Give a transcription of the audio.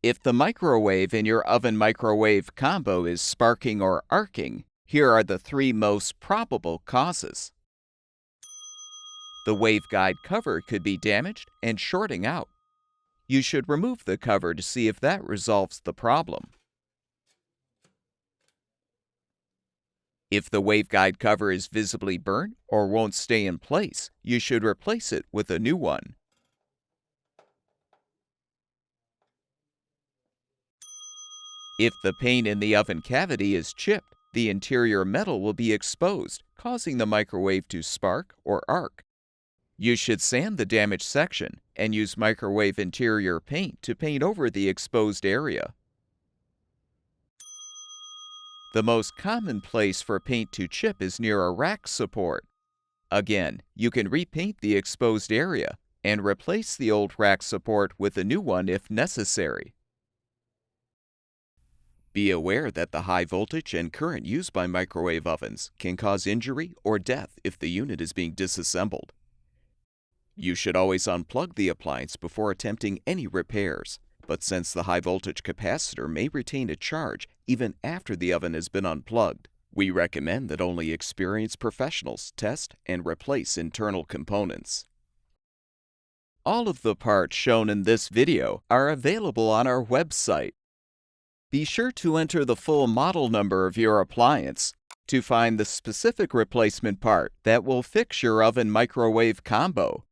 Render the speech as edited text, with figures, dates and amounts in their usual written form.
If the microwave in your oven-microwave combo is sparking or arcing, here are the 3 most probable causes. The waveguide cover could be damaged and shorting out. You should remove the cover to see if that resolves the problem. If the waveguide cover is visibly burnt or won't stay in place, you should replace it with a new one. If the paint in the oven cavity is chipped, the interior metal will be exposed, causing the microwave to spark or arc. You should sand the damaged section and use microwave interior paint to paint over the exposed area. The most common place for paint to chip is near a rack support. Again, you can repaint the exposed area and replace the old rack support with a new one if necessary. Be aware that the high voltage and current used by microwave ovens can cause injury or death if the unit is being disassembled. You should always unplug the appliance before attempting any repairs, but since the high voltage capacitor may retain a charge even after the oven has been unplugged, we recommend that only experienced professionals test and replace internal components. All of the parts shown in this video are available on our website. Be sure to enter the full model number of your appliance to find the specific replacement part that will fix your oven-microwave combo.